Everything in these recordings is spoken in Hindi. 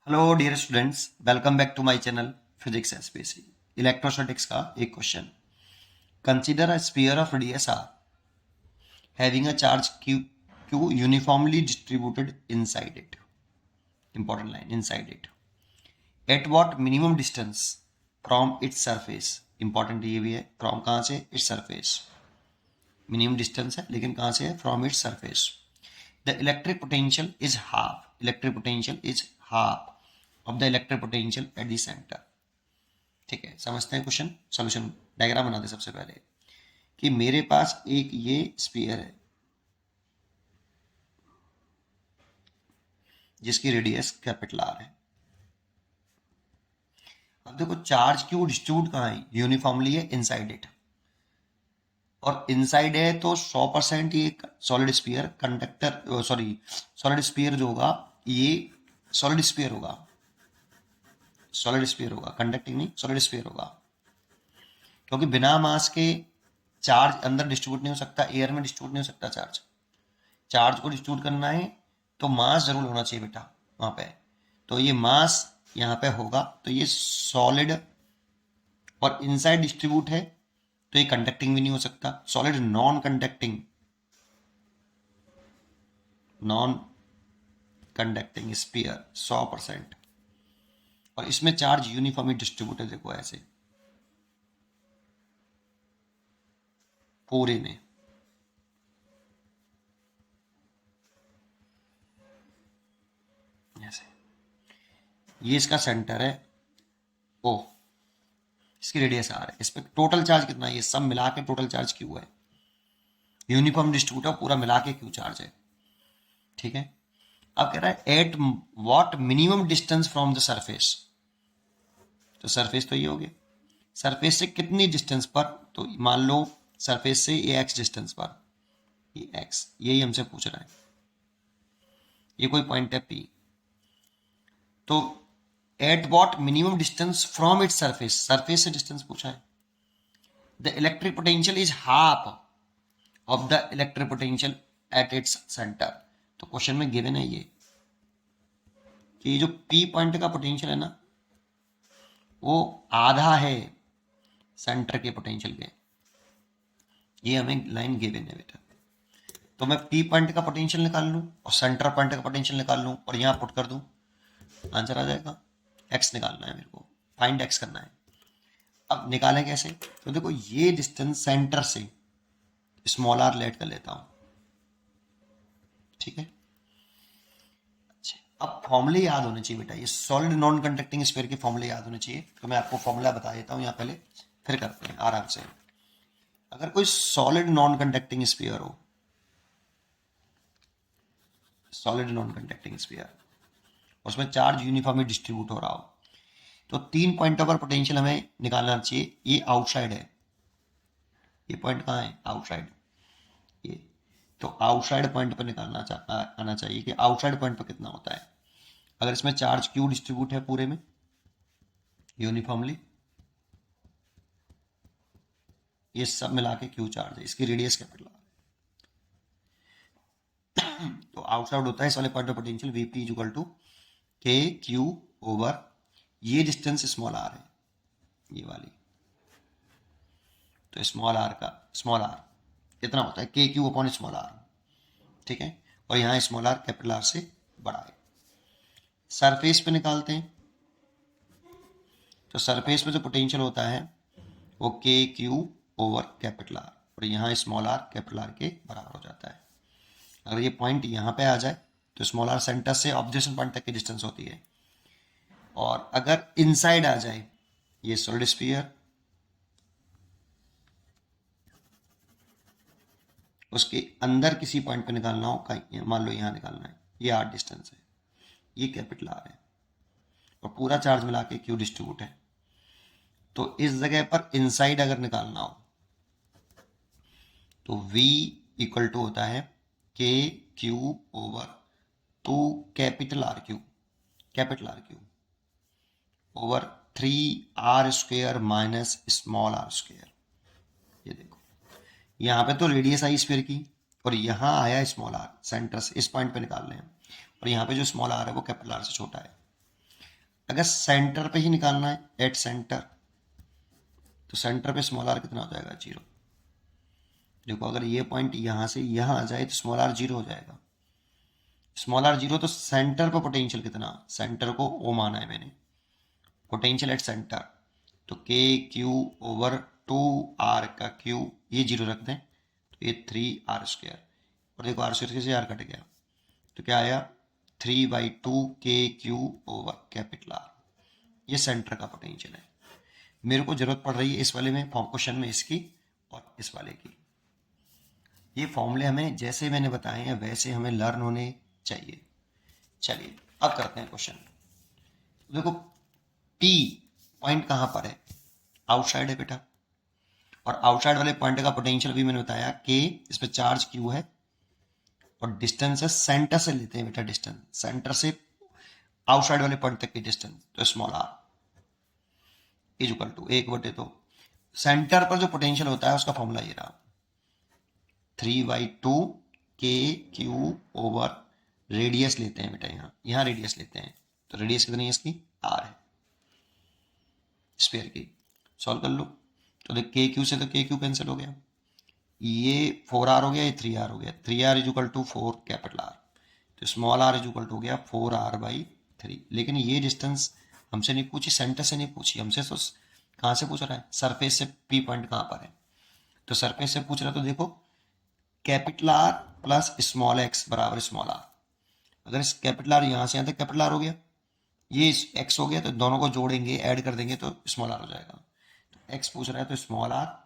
Hello dear students, welcome back to my channel physics SPC. Electrostatics का एक question. Consider a sphere of radius R having a charge Q uniformly distributed inside it. Important line, inside it at what minimum distance from its surface. Important ये भी है, फ्रॉम कहाँ से? Its surface. मिनिमम डिस्टेंस है लेकिन कहाँ से है? From its surface. The electric potential is half. Electric potential is half of the electric potential at the centre. ठीक है, समझते हैं क्वेश्चन। सॉल्यूशन डायग्राम बनाते सबसे पहले कि मेरे पास एक ये स्फीयर है जिसकी रेडियस कैपिटल आर है। अब देखो चार्ज क्यू डिस्ट्रीब्यूट कहाँ है? यूनिफॉर्मली है इनसाइड इट, और इनसाइड है तो 100% ये solid sphere conductor, sorry solid sphere जो होगा ये सॉलिड स्फीयर होगा। सॉलिड स्फीयर होगा, कंडक्टिंग नहीं, सॉलिड स्फीयर होगा, क्योंकि बिना मास के चार्ज अंदर डिस्ट्रीब्यूट नहीं हो सकता, एयर में डिस्ट्रीब्यूट नहीं हो सकता। चार्ज चार्ज को डिस्ट्रीब्यूट करना है तो मास जरूर होना चाहिए बेटा वहां पे। तो ये मास यहाँ पे होगा, तो ये सॉलिड और इनसाइड डिस्ट्रीब्यूट है, तो ये कंडक्टिंग भी नहीं हो सकता। Solid non conducting, non conducting sphere 100%, और इसमें चार्ज यूनिफॉर्मली डिस्ट्रीब्यूट है। देखो ऐसे पूरे में ऐसे, ये इसका सेंटर है ओ, इसकी रेडियस आर है। इस पर टोटल चार्ज कितना है? ये सब मिला के टोटल चार्ज क्यू है। यूनिफॉर्म डिस्ट्रीब्यूट है, पूरा मिला के क्यू चार्ज है। ठीक है, अब कह रहा है eight what minimum distance from the surface. तो सरफेस तो ये हो गया, सरफेस से कितनी डिस्टेंस पर? तो मान लो सरफेस से ये एक्स डिस्टेंस पर, ये एक्स, यही हमसे पूछ रहा है। ये कोई पॉइंट है पी, तो eight what minimum distance from its surface, surface से डिस्टेंस पूछा है। The electric potential is half of the electric potential at its centre. तो क्वेश्चन में गिवन है ये कि ये जो पी पॉइंट का पोटेंशियल है ना, वो आधा है सेंटर के पोटेंशियल के। ये हमें लाइन गिवन है बेटा। तो मैं पी पॉइंट का पोटेंशियल निकाल लूं और सेंटर पॉइंट का पोटेंशियल निकाल लूं और यहां पुट कर दूं, आंसर आ जाएगा। एक्स निकालना है मेरे को, फाइंड एक्स करना है। अब निकालें कैसे? तो देखो ये डिस्टेंस सेंटर से स्मॉल आर लेट कर लेता हूं। ठीक है, अब फॉर्मूले याद होने चाहिए बेटा, ये सॉलिड नॉन कंडक्टिंग स्फीयर के फॉर्मूले याद होने चाहिए। तो मैं आपको फॉर्मूला बता देता हूं यहाँ पहले, फिर करते हैं आराम से। अगर कोई सॉलिड नॉन कंडक्टिंग स्फीयर हो, सॉलिड नॉन कंडक्टिंग स्फीयर, उसमें चार्ज यूनिफॉर्मली डिस्ट्रीब्यूट हो रहा हो, तो 3 पॉइंटों पर पोटेंशियल हमें निकालना चाहिए। ये आउटसाइड है, ये पॉइंट कहाँ है? आउटसाइड। ये तो आउटसाइड पॉइंट पर आना चाहिए कि आउटसाइड पॉइंट पर कितना होता है। अगर इसमें चार्ज क्यू डिस्ट्रीब्यूट है पूरे में यूनिफॉर्मली, ये सब मिला के क्यू चार्ज है, इसकी रेडियस कैपिटल आर। तो आउटसाइड होता है इस वाले पॉइंट पर पोटेंशियल वीपी इक्वल टू के क्यू ओवर, ये डिस्टेंस स्मॉल आर है, ये वाली। तो स्मॉल आर का स्मॉल आर इतना होता है के क्यू अपॉन स्मॉल आर। ठीक है, और यहाँ स्मॉल आर कैपिटल आर से बड़ा है। सरफेस पे निकालते हैं, तो सरफेस पे जो पोटेंशियल होता है वो के क्यू ओवर कैपिटल आर, और यहाँ स्मॉल आर कैपिटल आर के बराबर हो जाता है। अगर ये पॉइंट यहाँ पे आ जाए तो स्मॉल आर सेंटर से ऑब्जर्वेशन पॉइंट तक की डिस्टेंस होती है, और अगर इनसाइड आ जाए ये सॉलिड स्फीयर, उसके अंदर किसी पॉइंट पे निकालना हो, कहीं मान लो यहाँ निकालना है, ये आर डिस्टेंस है, ये कैपिटल आर है, और पूरा चार्ज मिला के क्यू डिस्ट्रीब्यूट है। तो इस जगह पर इनसाइड अगर निकालना हो तो V इक्वल टू होता है के Q over 2 capital R Q, capital R Q over 3r² minus small r square. ये देखो यहाँ पे तो रेडियस आई स्फीयर की, और यहाँ आया स्मॉल आर सेंटर से, इस पॉइंट पे निकाल रहे हैं, और यहाँ पे जो स्मॉल आर है वो कैपिटल आर से छोटा है। अगर सेंटर पे ही निकालना है, एट सेंटर, तो सेंटर पे स्मॉल आर कितना हो जाएगा, 0। देखो अगर ये पॉइंट यहां से यहां आ जाए तो स्मॉल आर 0 हो जाएगा। स्मॉल आर 0 तो सेंटर पर पोटेंशियल कितना, सेंटर को ओ माना है मैंने, पोटेंशियल एट सेंटर, तो के क्यू ओवर 2r का क्यू, ये 0 रख दें तो ये 3r², और देखो r² से r कट गया तो क्या आया, 3/2 के क्यू ओवर कैपिटल आर। ये सेंटर का पोटेंशियल है। मेरे को जरूरत पड़ रही है इस वाले में, क्वेश्चन में इसकी और इस वाले की। ये फॉर्मूले हमें जैसे मैंने बताए हैं वैसे हमें लर्न होने चाहिए। चलिए अब करते हैं क्वेश्चन। देखो P पॉइंट कहां पर है, आउटसाइड है बेटा, और आउटसाइड वाले पॉइंट का पोटेंशियल भी मैंने बताया कि इस पर चार्ज क्यू है और डिस्टेंस है सेंटर से, लेते हैं बेटा डिस्टेंस सेंटर से आउटसाइड वाले पॉइंट तक की डिस्टेंस, तो small are is equal to 1/2। Centre पर जो पोटेंशियल होता है उसका फॉर्मूला ये रहा, 3/2 के क्यू ओवर, रेडियस लेते हैं बेटा, यहाँ रेडियस लेते हैं, तो रेडियस कितनी है इसकी, आर है स्फीयर की। सॉल्व कर लो, तो देख के क्यू से तो के क्यू कैंसिल हो गया, ये 4r हो गया, ये 3r हो गया, 3r is equal to 4 capital R, तो small are is equal to हो गया 4r/3। लेकिन ये डिस्टेंस हमसे नहीं पूछी, सेंटर से नहीं पूछी हमसे, तो कहाँ से पूछ रहा है, सरफेस से पी पॉइंट कहाँ पर है, तो सरफेस से पूछ रहा है। तो देखो capital R plus small x बराबर स्मॉल आर, अगर इस कैपिटल आर यहाँ से यहाँ तक कैपिटल आर हो गया, ये एक्स हो गया, तो दोनों को जोड़ेंगे ऐड कर देंगे तो स्मॉल आर हो जाएगा। तो एक्स पूछ रहा है तो small r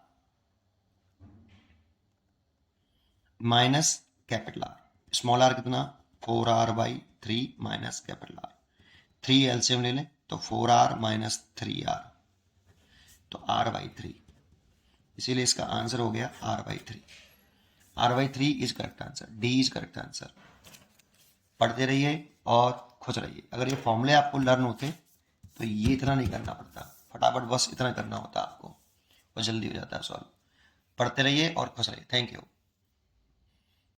minus capital R, small r कितना 4r/3 minus capital are, 3 LCM ले लें तो 4r माइनस 3r, तो r/3, इसीलिए इसका आंसर हो गया r/3। r/3 is correct answer, D is correct answer. पढ़ते रहिए और खुश रहिए। अगर ये फॉर्मूले आपको लर्न होते तो ये इतना नहीं करना पड़ता, फटाफट बस इतना करना होता आपको और जल्दी हो जाता है सॉल्व। पढ़ते रहिए और खुश रहिए। Thank you.